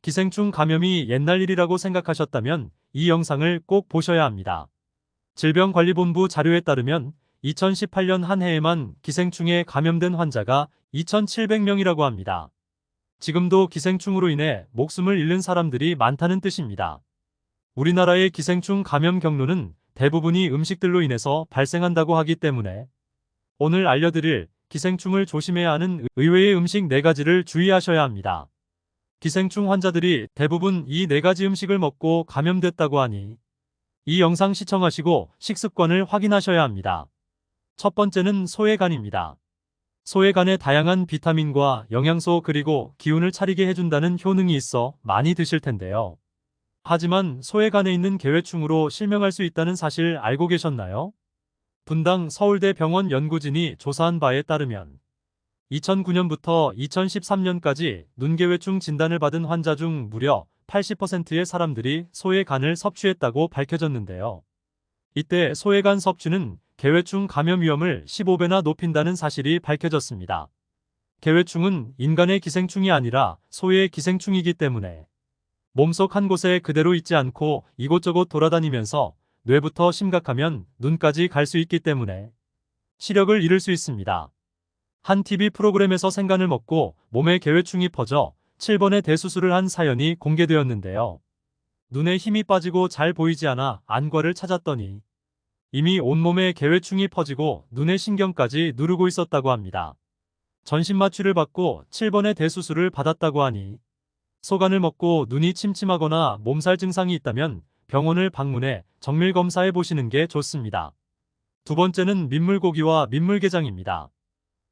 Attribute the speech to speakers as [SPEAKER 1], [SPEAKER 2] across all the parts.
[SPEAKER 1] 기생충 감염이 옛날 일이라고 생각하셨다면 이 영상을 꼭 보셔야 합니다. 질병관리본부 자료에 따르면 2018년 한 해에만 기생충에 감염된 환자가 2,700명이라고 합니다. 지금도 기생충으로 인해 목숨을 잃는 사람들이 많다는 뜻입니다. 우리나라의 기생충 감염 경로는 대부분이 음식들로 인해서 발생한다고 하기 때문에 오늘 알려드릴 기생충을 조심해야 하는 의외의 음식 4가지를 주의하셔야 합니다. 기생충 환자들이 대부분 이 4가지 음식을 먹고 감염됐다고 하니 이 영상 시청하시고 식습관을 확인하셔야 합니다. 첫 번째는 소의 간입니다. 소의 간에 다양한 비타민과 영양소 그리고 기운을 차리게 해준다는 효능이 있어 많이 드실 텐데요. 하지만 소의 간에 있는 개회충으로 실명할 수 있다는 사실 알고 계셨나요? 분당 서울대 병원 연구진이 조사한 바에 따르면 2009년부터 2013년까지 눈개회충 진단을 받은 환자 중 무려 80%의 사람들이 소의 간을 섭취했다고 밝혀졌는데요. 이때 소의 간 섭취는 개회충 감염 위험을 15배나 높인다는 사실이 밝혀졌습니다. 개회충은 인간의 기생충이 아니라 소의 기생충이기 때문에 몸속 한 곳에 그대로 있지 않고 이곳저곳 돌아다니면서 뇌부터 심각하면 눈까지 갈 수 있기 때문에 시력을 잃을 수 있습니다. 한 TV 프로그램에서 생간을 먹고 몸에 개회충이 퍼져 7번의 대수술을 한 사연이 공개되었는데요. 눈에 힘이 빠지고 잘 보이지 않아 안과를 찾았더니 이미 온몸에 개회충이 퍼지고 눈의 신경까지 누르고 있었다고 합니다. 전신 마취를 받고 7번의 대수술을 받았다고 하니 소간을 먹고 눈이 침침하거나 몸살 증상이 있다면 병원을 방문해 정밀 검사해 보시는 게 좋습니다. 두 번째는 민물고기와 민물게장입니다.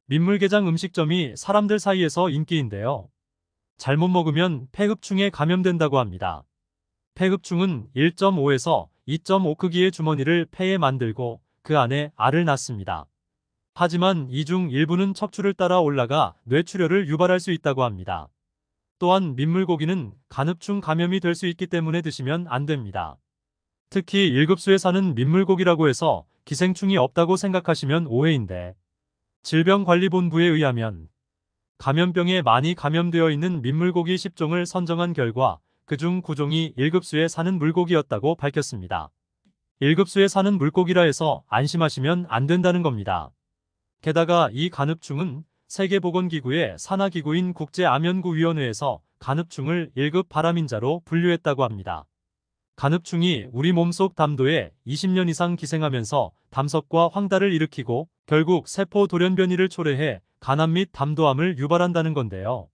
[SPEAKER 1] 민물게장 음식점이 사람들 사이에서 인기인데요. 잘못 먹으면 폐흡충에 감염된다고 합니다. 폐흡충은 1.5에서 2.5 크기의 주머니를 폐에 만들고 그 안에 알을 낳습니다. 하지만 이 중 일부는 척추를 따라 올라가 뇌출혈을 유발할 수 있다고 합니다. 또한 민물고기는 간흡충 감염이 될 수 있기 때문에 드시면 안 됩니다. 특히 일급수에 사는 민물고기라고 해서 기생충이 없다고 생각하시면 오해인데 질병관리본부에 의하면 감염병에 많이 감염되어 있는 민물고기 10종을 선정한 결과 그중 9종이 1급수에 사는 물고기였다고 밝혔습니다. 1급수에 사는 물고기라 해서 안심하시면 안 된다는 겁니다. 게다가 이 간흡충은 세계보건기구의 산하기구인 국제암연구위원회에서 간흡충을 1급 발암인자로 분류했다고 합니다. 간흡충이 우리 몸속 담도에 20년 이상 기생하면서 담석과 황달을 일으키고 결국 세포 돌연변이를 초래해 간암 및 담도암을 유발한다는 건데요.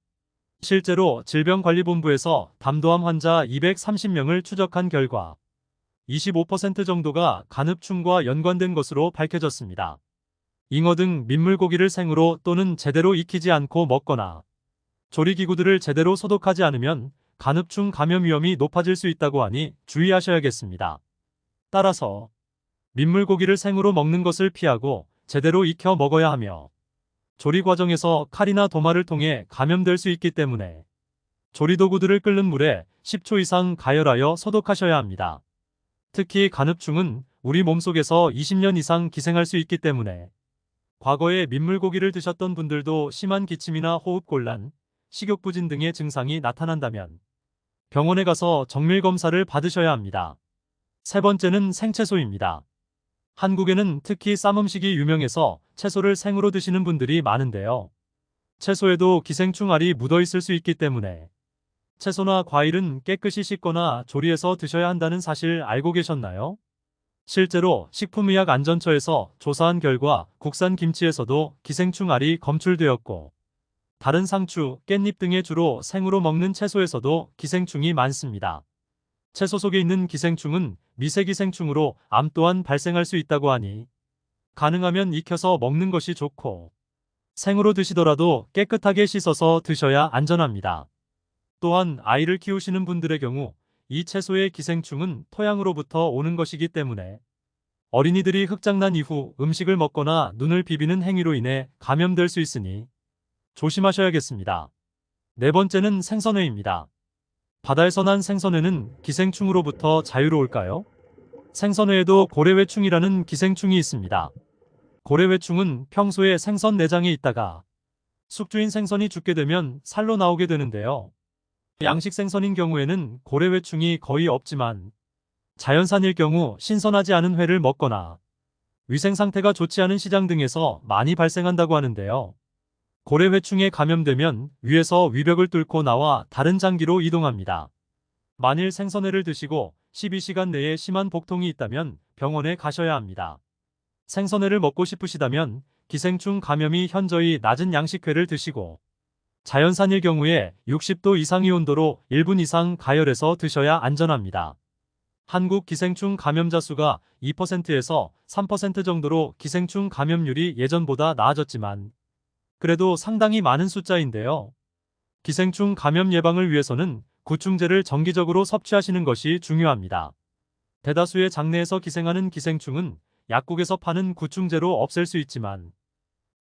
[SPEAKER 1] 실제로 질병관리본부에서 담도암 환자 230명을 추적한 결과 25% 정도가 간흡충과 연관된 것으로 밝혀졌습니다. 잉어 등 민물고기를 생으로 또는 제대로 익히지 않고 먹거나 조리기구들을 제대로 소독하지 않으면 간흡충 감염 위험이 높아질 수 있다고 하니 주의하셔야겠습니다. 따라서 민물고기를 생으로 먹는 것을 피하고 제대로 익혀 먹어야 하며 조리 과정에서 칼이나 도마를 통해 감염될 수 있기 때문에 조리도구들을 끓는 물에 10초 이상 가열하여 소독하셔야 합니다. 특히 간흡충은 우리 몸속에서 20년 이상 기생할 수 있기 때문에 과거에 민물고기를 드셨던 분들도 심한 기침이나 호흡곤란, 식욕부진 등의 증상이 나타난다면 병원에 가서 정밀검사를 받으셔야 합니다. 세 번째는 생채소입니다. 한국에는 특히 쌈 음식이 유명해서 채소를 생으로 드시는 분들이 많은데요. 채소에도 기생충 알이 묻어 있을 수 있기 때문에 채소나 과일은 깨끗이 씻거나 조리해서 드셔야 한다는 사실 알고 계셨나요? 실제로 식품의약안전처에서 조사한 결과 국산 김치에서도 기생충 알이 검출되었고 다른 상추, 깻잎 등의 주로 생으로 먹는 채소에서도 기생충이 많습니다. 채소 속에 있는 기생충은 미세기생충으로 암 또한 발생할 수 있다고 하니 가능하면 익혀서 먹는 것이 좋고 생으로 드시더라도 깨끗하게 씻어서 드셔야 안전합니다. 또한 아이를 키우시는 분들의 경우 이 채소의 기생충은 토양으로부터 오는 것이기 때문에 어린이들이 흙장난 이후 음식을 먹거나 눈을 비비는 행위로 인해 감염될 수 있으니 조심하셔야겠습니다. 네 번째는 생선회입니다. 바다에서 난 생선회는 기생충으로부터 자유로울까요? 생선회에도 고래회충이라는 기생충이 있습니다. 고래회충은 평소에 생선 내장에 있다가 숙주인 생선이 죽게 되면 살로 나오게 되는데요. 양식 생선인 경우에는 고래회충이 거의 없지만 자연산일 경우 신선하지 않은 회를 먹거나 위생 상태가 좋지 않은 시장 등에서 많이 발생한다고 하는데요. 고래회충에 감염되면 위에서 위벽을 뚫고 나와 다른 장기로 이동합니다. 만일 생선회를 드시고 12시간 내에 심한 복통이 있다면 병원에 가셔야 합니다. 생선회를 먹고 싶으시다면 기생충 감염이 현저히 낮은 양식회를 드시고 자연산일 경우에 60도 이상의 온도로 1분 이상 가열해서 드셔야 안전합니다. 한국 기생충 감염자 수가 2%에서 3% 정도로 기생충 감염률이 예전보다 나아졌지만 그래도 상당히 많은 숫자인데요. 기생충 감염 예방을 위해서는 구충제를 정기적으로 섭취하시는 것이 중요합니다. 대다수의 장내에서 기생하는 기생충은 약국에서 파는 구충제로 없앨 수 있지만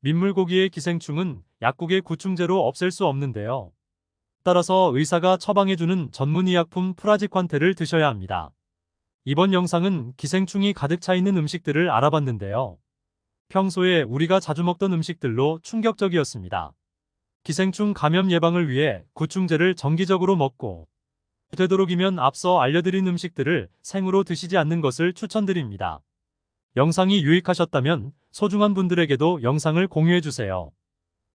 [SPEAKER 1] 민물고기의 기생충은 약국의 구충제로 없앨 수 없는데요. 따라서 의사가 처방해주는 전문의약품 프라지관테를 드셔야 합니다. 이번 영상은 기생충이 가득 차 있는 음식들을 알아봤는데요. 평소에 우리가 자주 먹던 음식들로 충격적이었습니다. 기생충 감염 예방을 위해 구충제를 정기적으로 먹고 되도록이면 앞서 알려드린 음식들을 생으로 드시지 않는 것을 추천드립니다. 영상이 유익하셨다면 소중한 분들에게도 영상을 공유해주세요.